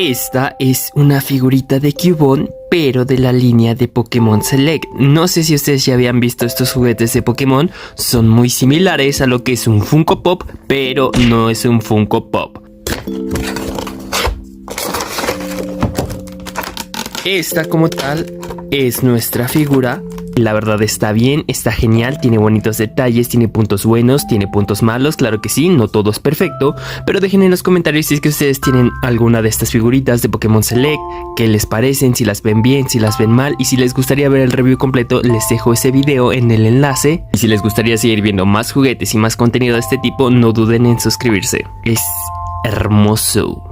Esta es una figurita de Cubone, pero de la línea de Pokémon Select. No sé si ustedes ya habían visto estos juguetes de Pokémon. Son muy similares a lo que es un Funko Pop, pero no es un Funko Pop. Esta como tal es nuestra figura. La verdad está bien, está genial, tiene bonitos detalles, tiene puntos buenos, tiene puntos malos, claro que sí, no todo es perfecto, pero dejen en los comentarios si es que ustedes tienen alguna de estas figuritas de Pokémon Select, qué les parecen, si las ven bien, si las ven mal, y si les gustaría ver el review completo, les dejo ese video en el enlace, y si les gustaría seguir viendo más juguetes y más contenido de este tipo, no duden en suscribirse, es hermoso.